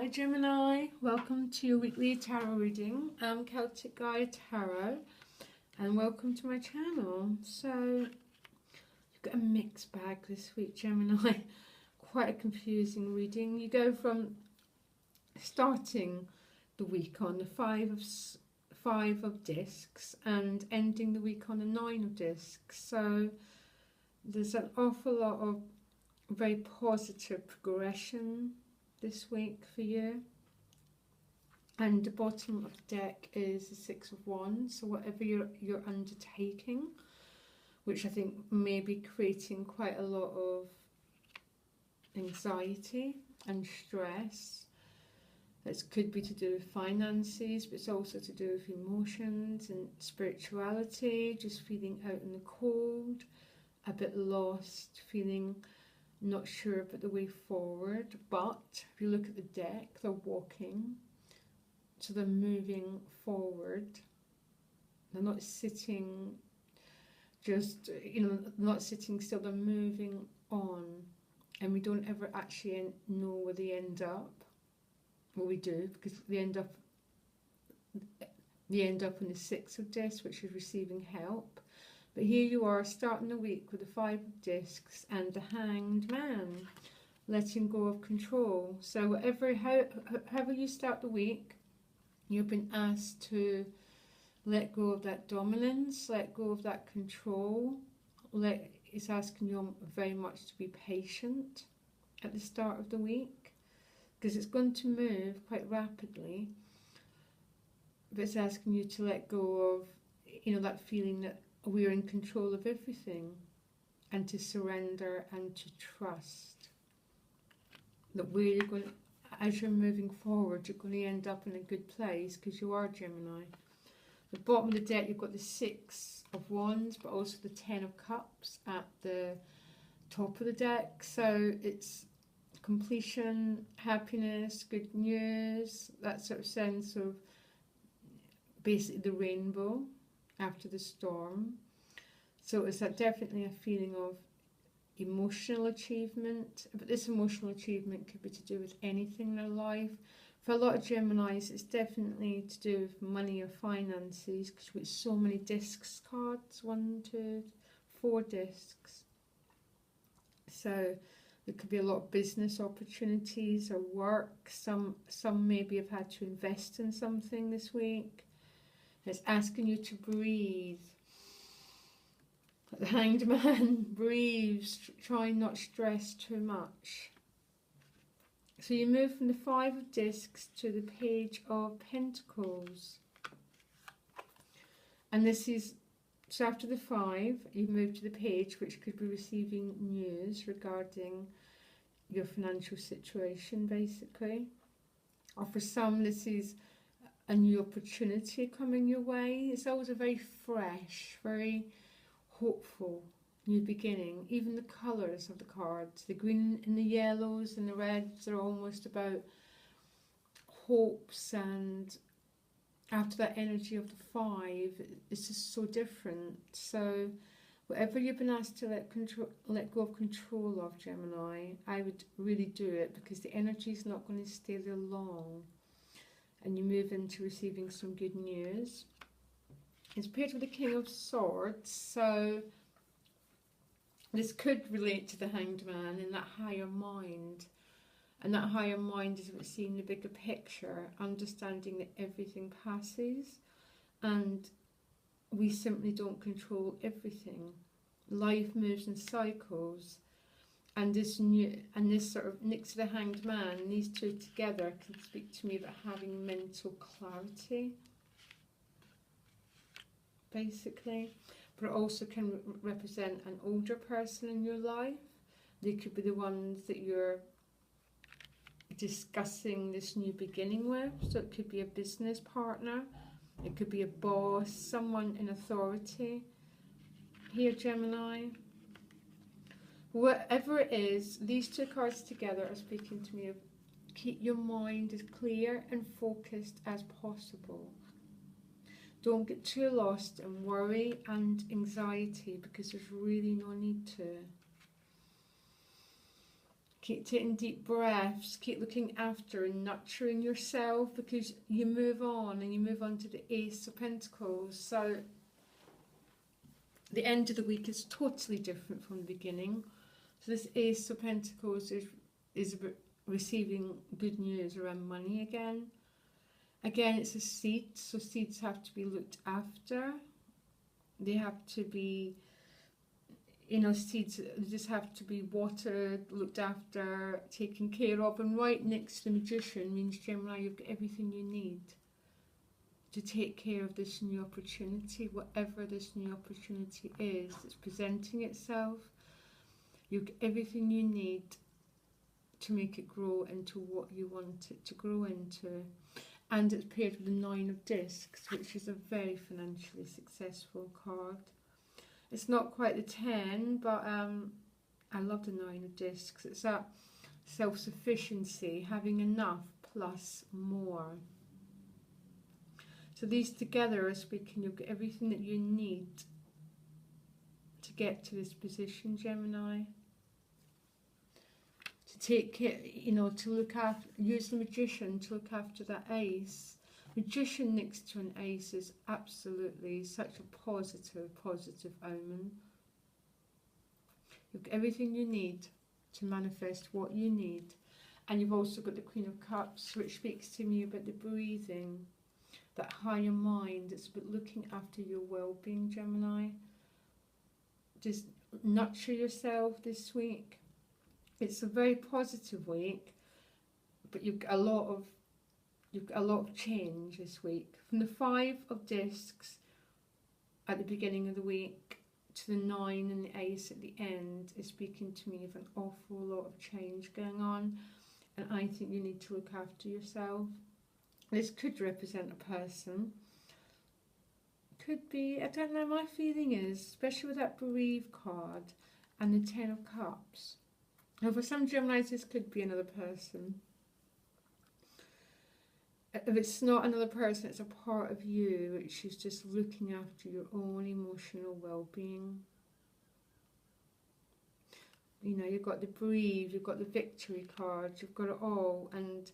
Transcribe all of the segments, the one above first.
Hi Gemini, welcome to your weekly tarot reading. I'm Celtic Guide Tarot and welcome to my channel. So you've got a mixed bag this week, Gemini. Quite a confusing reading. You go from starting the week on the five of discs and ending the week on the 9 of discs. So there's an awful lot of very positive progression this week for you, and the bottom of the deck is the 6 of Wands. So whatever you're undertaking, which I think may be creating quite a lot of anxiety and stress. This could be to do with finances, but it's also to do with emotions and spirituality, just feeling out in the cold, a bit lost, feeling not sure about the way forward. But if you look at the deck, they're walking, so they're moving forward. They're not sitting just, not sitting still, they're moving on. And we don't ever actually know where they end up. Well, we do, because they end up in the 6 of discs, which is receiving help. But here you are starting the week with the 5 of discs and the Hanged Man, letting go of control. So however you start the week, you've been asked to let go of that dominance, let go of that control. It's asking you very much to be patient at the start of the week, because it's going to move quite rapidly. But it's asking you to let go of, that feeling that we're in control of everything, and to surrender and to trust that where you're going, as you're moving forward, you're going to end up in a good place, because you are Gemini. The bottom of the deck, you've got the 6 of Wands, but also the 10 of Cups at the top of the deck. So it's completion, happiness, good news, that sort of sense of basically the rainbow after the storm. So it's definitely a feeling of emotional achievement, but this emotional achievement could be to do with anything in their life. For a lot of Geminis, it's definitely to do with money or finances, because with so many discs cards, 1, 2, 4 discs. So there could be a lot of business opportunities or work. Some maybe have had to invest in something this week. It's asking you to breathe. The Hanged Man, breathe, try not stress too much. So you move from the 5 of discs to the Page of Pentacles. And this is, so after the 5, you move to the Page, which could be receiving news regarding your financial situation, basically. Or for some, this is a new opportunity coming your way. It's always a very fresh, very hopeful new beginning. Even the colours of the cards, the green and the yellows and the reds, are almost about hopes. And after that energy of the 5, it's just so different. So whatever you've been asked to let go of control of, Gemini, I would really do it, because the energy is not going to stay there long. And you move into receiving some good news. It's paired with the King of Swords, so this could relate to the Hanged Man in that higher mind. And that higher mind is about seeing the bigger picture, understanding that everything passes, and we simply don't control everything. Life moves in cycles. And this sort of next to the Hanged Man, these two together can speak to me about having mental clarity, basically. But it also can represent an older person in your life. They could be the ones that you're discussing this new beginning with. So it could be a business partner, it could be a boss, someone in authority here, Gemini. Whatever it is, these two cards together are speaking to me of keep your mind as clear and focused as possible. Don't get too lost in worry and anxiety, because there's really no need to. Keep taking deep breaths, keep looking after and nurturing yourself, because you move on and you move on to the Ace of Pentacles. So the end of the week is totally different from the beginning. So this Ace of Pentacles is about receiving good news around money again. Again, it's a seed, so seeds have to be looked after. They have to be, you know, seeds just have to be watered, looked after, taken care of. And right next to the Magician means, Gemini, you've got everything you need to take care of this new opportunity, whatever this new opportunity is that's presenting itself. You've got everything you need to make it grow into what you want it to grow into. And it's paired with the Nine of Discs, which is a very financially successful card. It's not quite the 10, but I love the Nine of Discs. It's that self-sufficiency, having enough plus more. So these together are speaking, you've got everything that you need to get to this position, Gemini. To take care, you know, to look after, use the Magician to look after that Ace. Magician next to an Ace is absolutely such a positive omen. You've got everything you need to manifest what you need. And you've also got the Queen of Cups, which speaks to me about the breathing, that higher mind. It's about looking after your well-being, Gemini. Just nurture yourself this week. It's a very positive week, but you've got a lot of change this week. From the Five of Discs at the beginning of the week to the 9 and the Ace at the end is speaking to me of an awful lot of change going on, and I think you need to look after yourself. This could represent a person. Could be, I don't know, my feeling is, especially with that bereaved card and the 10 of Cups. Now for some Geminis, this could be another person. If it's not another person, it's a part of you which is just looking after your own emotional well-being. You know, you've got the bereaved, you've got the victory card, you've got it all. And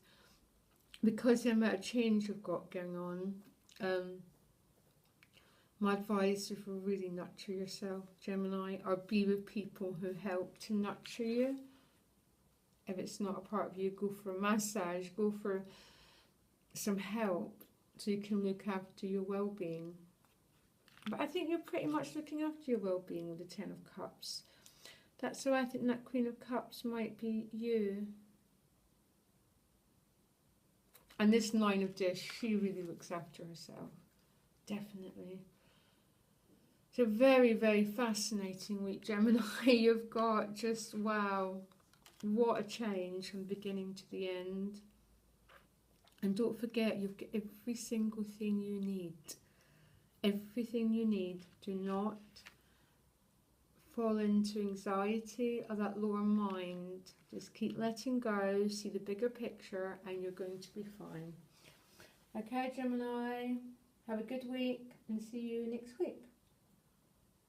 because the amount of change you've got going on, my advice is to really nurture yourself, Gemini, or be with people who help to nurture you. If it's not a part of you, go for a massage, go for some help so you can look after your well-being. But I think you're pretty much looking after your well-being with the 10 of Cups. That's why I think that Queen of Cups might be you. And this 9 of Discs, she really looks after herself. Definitely. It's a very, very fascinating week, Gemini. You've got just, wow, what a change from the beginning to the end. And don't forget, you've got every single thing you need. Everything you need. Do not fall into anxiety or that lower mind. Just keep letting go, see the bigger picture, and you're going to be fine. Okay, Gemini, have a good week and see you next week.